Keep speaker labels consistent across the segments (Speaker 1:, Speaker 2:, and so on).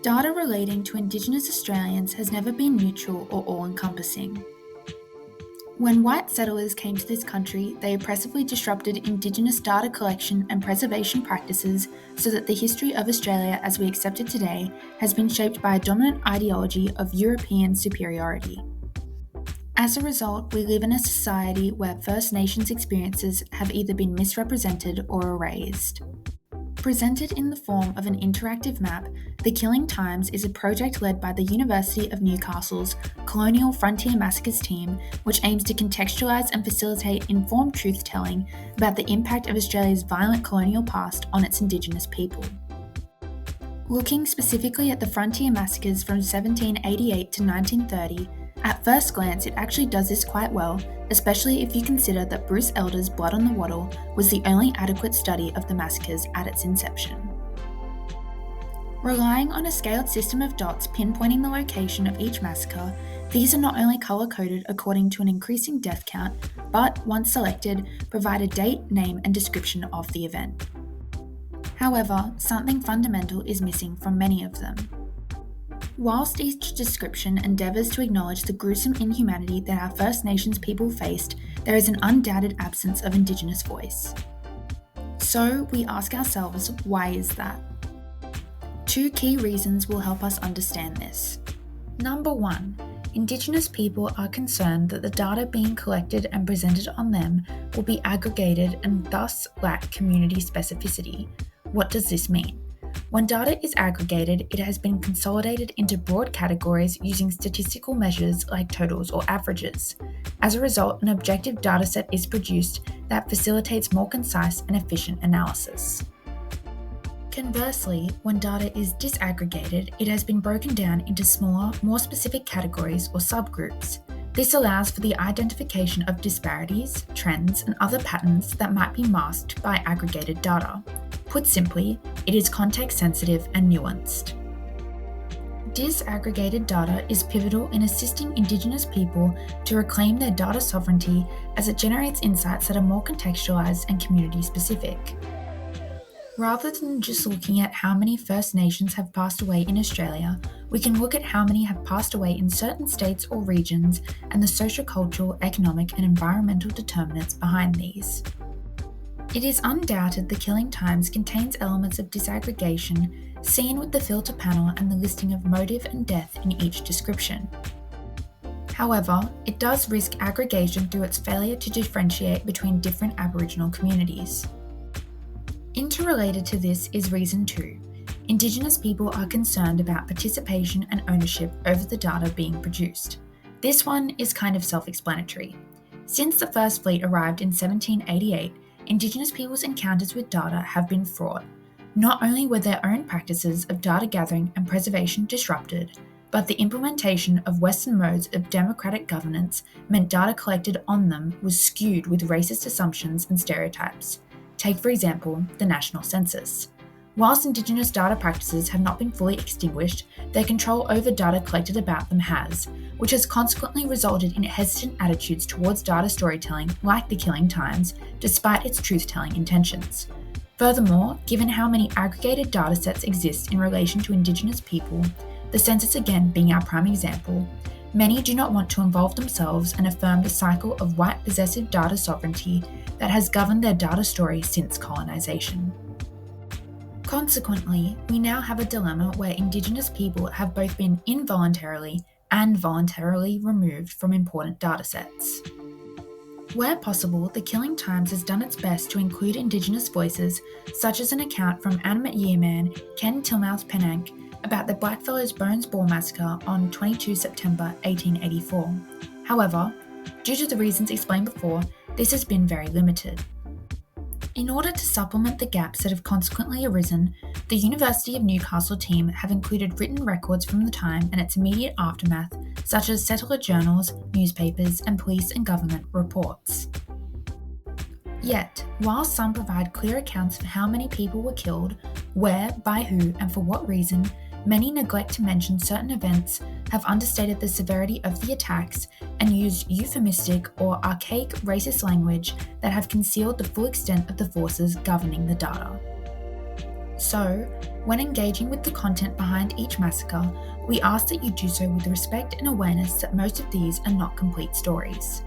Speaker 1: Data relating to Indigenous Australians has never been neutral or all-encompassing. When white settlers came to this country, they oppressively disrupted Indigenous data collection and preservation practices so that the history of Australia as we accept it today has been shaped by a dominant ideology of European superiority. As a result, we live in a society where First Nations experiences have either been misrepresented or erased. Presented in the form of an interactive map, The Killing Times is a project led by the University of Newcastle's Colonial Frontier Massacres team, which aims to contextualise and facilitate informed truth-telling about the impact of Australia's violent colonial past on its Indigenous people. Looking specifically at the Frontier Massacres from 1788 to 1930, at first glance, it actually does this quite well, especially if you consider that Bruce Elder's Blood on the Wattle was the only adequate study of the massacres at its inception. Relying on a scaled system of dots pinpointing the location of each massacre, these are not only colour-coded according to an increasing death count, but, once selected, provide a date, name, and description of the event. However, something fundamental is missing from many of them. Whilst each description endeavours to acknowledge the gruesome inhumanity that our First Nations people faced, there is an undoubted absence of Indigenous voice. So we ask ourselves, why is that? Two key reasons will help us understand this. Number 1, Indigenous people are concerned that the data being collected and presented on them will be aggregated and thus lack community specificity. What does this mean? When data is aggregated, it has been consolidated into broad categories using statistical measures like totals or averages. As a result, an objective dataset is produced that facilitates more concise and efficient analysis. Conversely, when data is disaggregated, it has been broken down into smaller, more specific categories or subgroups. This allows for the identification of disparities, trends, and other patterns that might be masked by aggregated data. Put simply, it is context-sensitive and nuanced. Disaggregated data is pivotal in assisting Indigenous people to reclaim their data sovereignty as it generates insights that are more contextualised and community-specific. Rather than just looking at how many First Nations have passed away in Australia, we can look at how many have passed away in certain states or regions and the sociocultural, economic, and environmental determinants behind these. It is undoubted The Killing Times contains elements of disaggregation seen with the filter panel and the listing of motive and death in each description. However, it does risk aggregation through its failure to differentiate between different Aboriginal communities. Interrelated to this is reason 2. Indigenous people are concerned about participation and ownership over the data being produced. This one is kind of self-explanatory. Since the first fleet arrived in 1788, Indigenous people's encounters with data have been fraught. Not only were their own practices of data gathering and preservation disrupted, but the implementation of Western modes of democratic governance meant data collected on them was skewed with racist assumptions and stereotypes. Take, for example, the National Census. Whilst Indigenous data practices have not been fully extinguished, their control over data collected about them has, which has consequently resulted in hesitant attitudes towards data storytelling like The Killing Times, despite its truth-telling intentions. Furthermore, given how many aggregated datasets exist in relation to Indigenous people, the census again being our prime example, many do not want to involve themselves and affirm the cycle of white possessive data sovereignty that has governed their data story since colonisation. Consequently, we now have a dilemma where Indigenous people have both been involuntarily and voluntarily removed from important datasets. Where possible, The Killing Times has done its best to include Indigenous voices, such as an account from Animate Yearman Ken Tilmouth Penank about the Blackfellows Bones Ball Massacre on 22 September 1884. However, due to the reasons explained before, this has been very limited. In order to supplement the gaps that have consequently arisen, the University of Newcastle team have included written records from the time and its immediate aftermath, such as settler journals, newspapers, and police and government reports. Yet, while some provide clear accounts of how many people were killed, where, by who, and for what reason, many neglect to mention certain events, have understated the severity of the attacks, and used euphemistic or archaic racist language that have concealed the full extent of the forces governing the data. So, when engaging with the content behind each massacre, we ask that you do so with respect and awareness that most of these are not complete stories.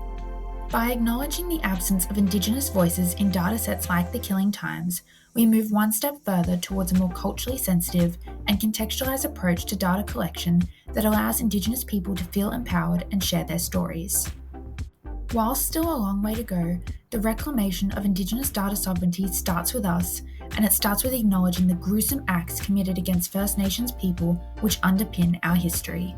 Speaker 1: By acknowledging the absence of Indigenous voices in datasets like the Killing Times, we move one step further towards a more culturally sensitive and contextualised approach to data collection that allows Indigenous people to feel empowered and share their stories. While still a long way to go, the reclamation of Indigenous data sovereignty starts with us, and it starts with acknowledging the gruesome acts committed against First Nations people which underpin our history.